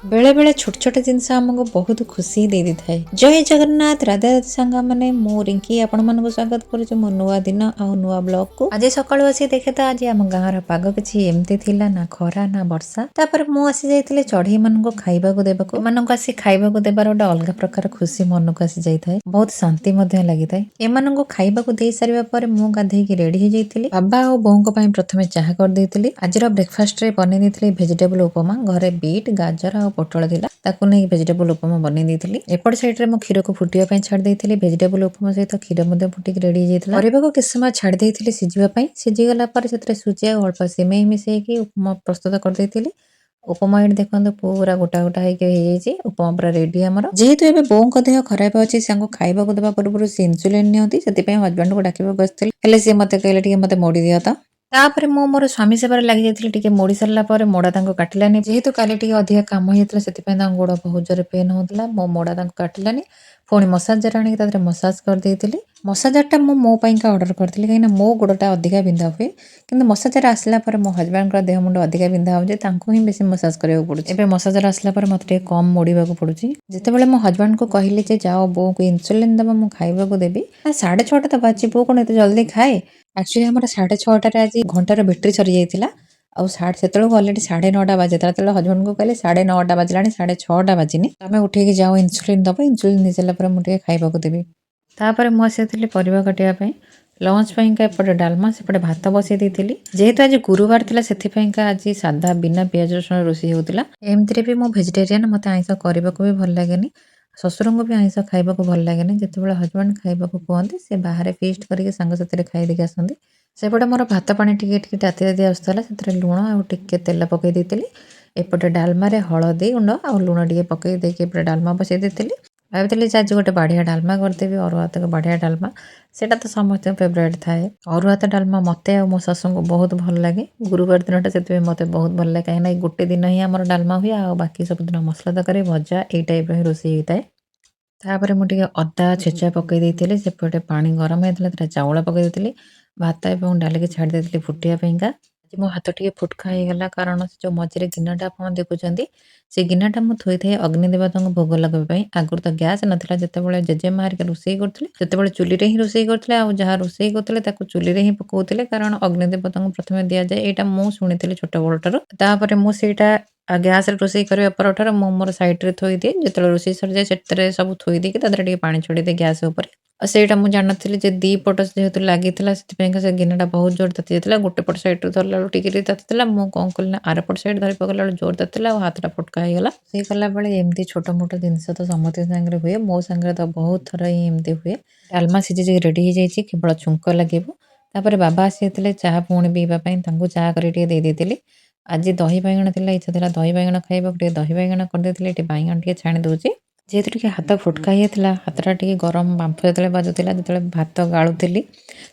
बेले बेले छोट छोट जिनस आमको बहुत खुशी दे दी थाए। जय जगन्नाथ राधा राधा सांगा माने मु रिंकी आपण मानको स्वागत करूछु मो नुआ दिन आ नुआ ब्लॉग को। आज सकाळु आसी देखे त आज आम गाँर पाग किछि एमती थिला ना खरा ना वर्षा। तापर मु आसी जाइतिले चढ़ई मानको खाइबाको देबाको एमानको आसी खाइबाको देबार गोटे अलग प्रकार खुशी मनको आसी जाई थाए। बहुत शांति मध्य लागि थाए। एमानको खाइबाको देई सारिबा परे मु गाधेई की रेडी हे जाइतिली। बाबा और बोंको पई प्रथमे चाह कर देइतिली। आजिर ब्रेकफास्ट रे बनै देइतिली भेजिटेबल उपमा घरे बीट गाजर आ पोटल थिला ताकू नै भेजिटेबल उपमा बनै देइतिली। एपट साइड रे मु खीर को फुटिया पई छाड़ देइतिली। भेजिटेबल उपमा सहित खीर मध्ये फुटी रेडी हे जाइतिला। परिबाको किछ समय छाड़ देइतिली सिजिबा पई। सिजि गला पर सेतरे सुजी आ अल्प सिमेई मिसेई की उपमा प्रस्तुत कर देइतिली। उपमा एट देखो पूरा गोटा गोटा होइके उपमा पूरा रेडी आमर। जेहेतु एबे बोंको देह खराब अछि सांको खाइबाको देबा पूर्व से इन्सुलिन नियंती सेति पई हस्बैंड को डाकिबाको आस्थिल हेले से मते कहले टिके मते मोडी दियो त। तापर मु मोर स्वामी सेवारे लागि जाइतिली। टिके मोडी सरला परे मोडा तांको काटिलानी। जेहेतु काली टिके अधिक काम होइतला सेति पई तांको गोड़ बहुत जोरे पेन होतला। मो मोडा तांको काटिलानी। पुणी मसाजर आनी तादरे मसाज कर देइतिली। मसाजरटा मो पई का ऑर्डर करतिली काइना मो गोड़टा अधिका बिंधा हुए किंतु मसाजर आसला पर मो हस्बैंड को देह मुंड अधिका बिंधा हो जे तांको ही बेसी मसाज करियो पड़ुची। एबे मसाजर आसला पर मते टिके कम मोडीबाको पड़ुची। जेतेबेले मो हस्बैंड को कहिली जे जाओ बो को इंसुलिन दबा मु खाइबाको देबी 6:30 त बाजी बो कोन एते जल्दी खाए। एक्चुअली हमर 6:30 रे आज घंटार बैटरी सरी जाइतिला आ सेतेबेलू अलरेडी 9:30 बाजिला। तेले हस्बैंड को कहले 9:30 बाजिलानी 6:30 बाजिनी तमे उठेकी जाओ इंसुलिन दबो। इंसुलिन दे सारा पर मु टिके खाइबाको देबी। तापर मु आसीतिली परिबा कटिया पई लंच पई का एपटे डालमा सेपटे भात बसई देइतिली। जेहेतु आज गुरुवार थिला सेथि पई का आज सादा बिना प्याज रसुन रोसी होतिला। एमतिरे भी मु वेजिटेरियन मते आइंस करिबाको भी भल लागेनी। ससुरंगो भी आइंस खाइबाको भल लागेनी। जेतेबेले हस्बैंड खाइबाको कहंती से बाहर फीस्ट करिके संग साथी रे खाइ देके आसंती। सेपटे मोर भात पानी टिके टिके ताती ताती आसुतला सेतरे लुण आ टिके तेल पकई देइतिली। एपटे डालमा रे हळदी गुंड आ लुण टिके पकई देके एपटे डालमा बसई देइतिली। भावितिली आज गोटे बढ़िया डालमा करदेबी अरुआ भात को बढ़िया डालमा सेटा तो समस्त फेवरेट थाए। अरुआ भात डालमा मते आ मो सासु को बहुत भल लागे। गुरुवार दिनटा सेते मते बहुत भल लागे काहे ना गोटे दिन ही हमर डालमा हुए आ बाकी सब दिन मसला तरकारी भजा ए टाइप रे रोसी होइताए। तापर मु टिके अदा छेचा पकई देइतिली। सेपटे पानी गरम हेतला तरे चावल पकई देइतिली। भात एवं डाली के छाड़ देइतिली फुटिया पेंका। आज मो हाथ टिके फुटका हे गला कारण से जो मझिरे गिन्नाटा आपण देखुचंती से गिन्नाटा मु थोई थाए अग्नि देवता को भोग लगबे पई। आगुर तो गैस नथिला जेतेबेले जेजेमा हारिका रोसई करथले सेतेबेले चुली रे ही रोसई करथले आ जहा रोसई करथले ताको चुली रे ही पकोथले कारण अग्नि देवता को प्रथमे दिया जाए एटा मु सुनिथिली छोट बळटारो। तापर मु सेटा गैस रे रोसई करबा परठार मु मोर साइड रे थोई दिए जेतेबेले रोसई सर जाए सेतरे सब थोई दे के तादरे टिके पानी छोड़ी दे गैस ऊपर। सेटा मु जानथिली जे दी पट जेहेतु लागिथिला सेति पई का से गिन्नाटा बहुत जोर ताती जातिला। गोटे पट साइड रे धरला टिके तातीला मु कोन कलिना आर पट साइड धरि पकला जोर तातीला आ हाथटा फटका हे गला। से कला बेले एमती छोट मोट जिनस तो समते संगे हुए मो संगे तो बहुत थर ही एमती हुए। डालमा सिझी रेडी हे जाइछि केवल छुंक लागिबो। तापर बाबा आसीथिले चाह पुणी पीवा पई तांको चाह करी टिके दे देतिली। आज दही बाइगण थिला इच्छा थिला दही बाइगण खाइबा टिके दही बाइगण कर देतिले। एटी बाइगण टिके छाणी दोछि जेहेतु टिके हाथ फुटका हे थिला हाथटा टिके गरम बांफ जेतेले बाजुतिला जेतेले भात गाळुतिली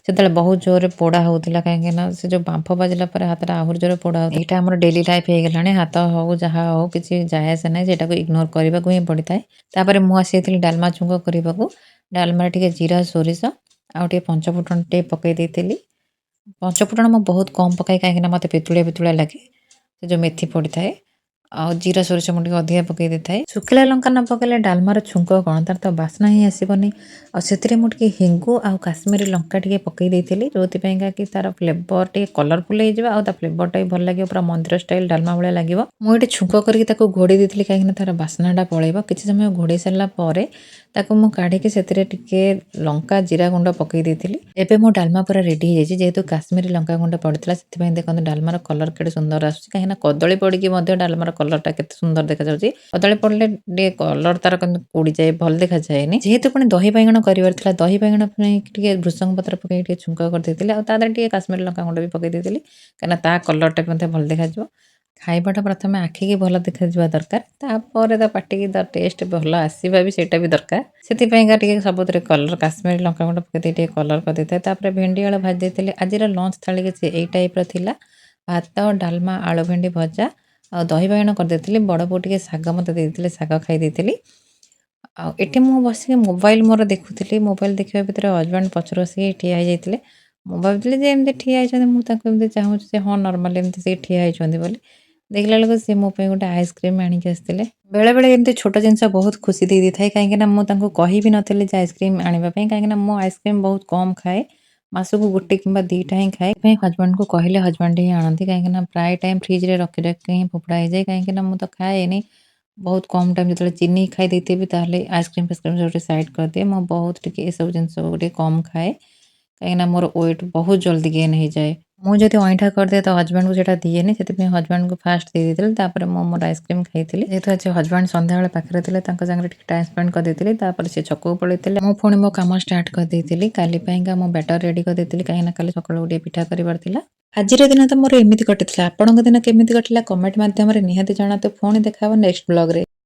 सेतेले बहुत जोरे पोड़ा होतिला काहे ना से जो बांफ बाजिला पर हाथटा आहुर जोरे पोड़ा होता। एटा हमर डेली लाइफ हे गेलानी हाथ हो जहा हो किछि जाय से नै जेटा को इग्नोर करबा को ही पड़ी थाए। तापर मु आसीथिली डालमा छुंक करबा को डालमा टिके जीरा सोरिष आ टिके पंचफुटन टे पकई देतिली। पंचफुटन मु बहुत कम पकाई काहे ना मते पितुळिया पितुळिया लागे से जो मेथी पड़ी थाए आ जीरा सोरिष मु टिके अधिका पकई देथाए। सुखिला लंका न पकेले डालमार छुंक कोन तार तो बास्ना ही आसीबनी आ सेतिरे मु टिके हिंगु आ काश्मीरी लंका टिके पकई देथिली जोति पई का कि तार फ्लेवर टिके कलरफुल हे जिबा आ ता फ्लेवर टा भल लागियो पूरा मंदिर स्टाइल डालमा भले लागियो। मु एटी छुंक करके ताको घोड़ी देथिली काहे ना तार बास्नाटा पळेबो। किछि समय घोड़ी सरला परे ताको मु काढी के सेतिरे टिके लंका जीरा गुंड पकई देथिली। एबे मो डालमा पूरा रेडी हे जाइछि जेहेतु काश्मीरी लंका गुंड पड़ितला सेति पई देखन डालमार कलर केडे सुंदर आसुछि काहे ना कदली पड़ी के मध्ये डालमार कलर टा केते सुंदर देखा जाउछि। कदली पड़ले टिके कलर तार कन उड़ी जाए भल देखा जाएनी। जेहेतु पुणी दही बाइगण करिवार थिला दही बाइगण पई टिके भृसंग पत्र पकई टिके छुंक कर देथिले आ तादरे टिके काश्मीरी लंका गुंड भी पकई देथिली काहे ना ता कलर टा मध्ये भल देखा जिवो। खाइबाटा प्रथमे आखि की भल देखा जिवा दरकार तापर ता पाटी की टेस्ट भल आसीबा भी सेटा भी दरकार। सेति पई का टिके सबुतरे कलर काश्मीरी लंका गुंड पकई टिके कलर कर देथाय। तापर भेंडी आलू भाज देथिले। आजिर लंच थाली के एई टाइप र थिला भात डालमा आलू भेंडी भजा आ दही बाइगण कर देथिले। बड़ बो टिके साग मते देथिले साग खाइ देथिली। आ एठी मु बसी मोबाइल मोर देखुथिली मोबाइल देखिबा भितर हस्बैंड पछर बसी ठिया हे जाइतिले। मु भाबथिले जे एमते ठिया आइछन मु ताको एमते चाहू जे हां नॉर्मल एमते से ठिया आइछन बोली ଦେଖିଲା ବେଳକୁ ସେ ମୋ ପାଇଁ ଗୋଟେ ଆଇସ୍କ୍ରିମ୍ ଆଣିକି ଆସିଥିଲେ। ବେଳେବେଳେ ଏମିତି ଛୋଟ ଜିନିଷ ବହୁତ ଖୁସି ଦେଇଥାଏ, କାହିଁକିନା ମୁଁ ତାଙ୍କୁ କହିବି ନଥିଲି ଯେ ଆଇସ୍କ୍ରିମ୍ ଆଣିବା ପାଇଁ, କାହିଁକିନା ମୁଁ ଆଇସ୍କ୍ରିମ୍ ବହୁତ କମ୍ ଖାଏ। ମାସକୁ 1 କିମ୍ବା 2ଟା ହିଁ ଖାଏ। ସେଥିପାଇଁ ହଜବେଣ୍ଡଙ୍କୁ କହିଲେ ହଜବେଣ୍ଡ ହିଁ ଆଣନ୍ତି, କାହିଁକିନା ପ୍ରାୟ ଟାଇମ୍ ଫ୍ରିଜରେ ରଖି ରଖି ହିଁ ଫୋପଡ଼ା ହେଇଯାଏ। କାହିଁକିନା ମୁଁ ତ ଖାଏନି। ବହୁତ କମ୍ ଟାଇମ୍ ଯେତେବେଳେ ଚିନି ଖାଇ ଦେଇଥିବି ତାହେଲେ ଆଇସ୍କ୍ରିମ୍ ଫାଇସ୍କ୍ରିମ୍ ସବୁ ଟିକେ ସାଇଡ଼୍ କରିଦିଏ। ମୁଁ ବହୁତ ଟିକେ ଏସବୁ ଜିନିଷ ଟିକେ କମ୍ ଖାଏ, କାହିଁକିନା ମୋର ୱେଟ୍ ବହୁତ ଜଲ୍ଦି ଗେନ୍ ହେଇଯାଏ। ମୁଁ ଯଦି ଅଇଁଠା କରିଦିଏ ତ ହଜବେଣ୍ଡକୁ ସେଇଟା ଦିଏନି, ସେଥିପାଇଁ ହଜବେଣ୍ଡକୁ ଫାଷ୍ଟ ଦେଇ ଦେଇଥିଲି, ତାପରେ ମୁଁ ମୋର ଆଇସ୍କ୍ରିମ୍ ଖାଇଥିଲି। ଯେହେତୁ ଆଜି ହଜବେଣ୍ଡ ସନ୍ଧ୍ୟାବେଳେ ପାଖରେ ଥିଲେ, ତାଙ୍କ ସାଙ୍ଗରେ ଟିକେ ଟାଇମ୍ ସ୍ପେଣ୍ଡ କରିଦେଇଥିଲି। ତାପରେ ସେ ଛକକୁ ପଳେଇଥିଲେ। ମୁଁ ପୁଣି ମୋ କାମ ଷ୍ଟାର୍ଟ କରିଦେଇଥିଲି। କାଲି ପାଇଁକା ମୁଁ ବ୍ୟାଟର ରେଡ଼ି କରିଦେଇଥିଲି, କାହିଁକିନା କାଲି ସକାଳୁ ଟିକେ ପିଠା କରିବାର ଥିଲା। ଆଜିର ଦିନ ତ ମୋର ଏମିତି କଟିଥିଲା। ଆପଣଙ୍କ ଦିନ କେମିତି କଟିଲା କମେଣ୍ଟ ମାଧ୍ୟମରେ ନିହାତି ଜଣାନ୍ତୁ। ପୁଣି ଦେଖା ହବ ନେକ୍ସଟ ବ୍ଲଗରେ।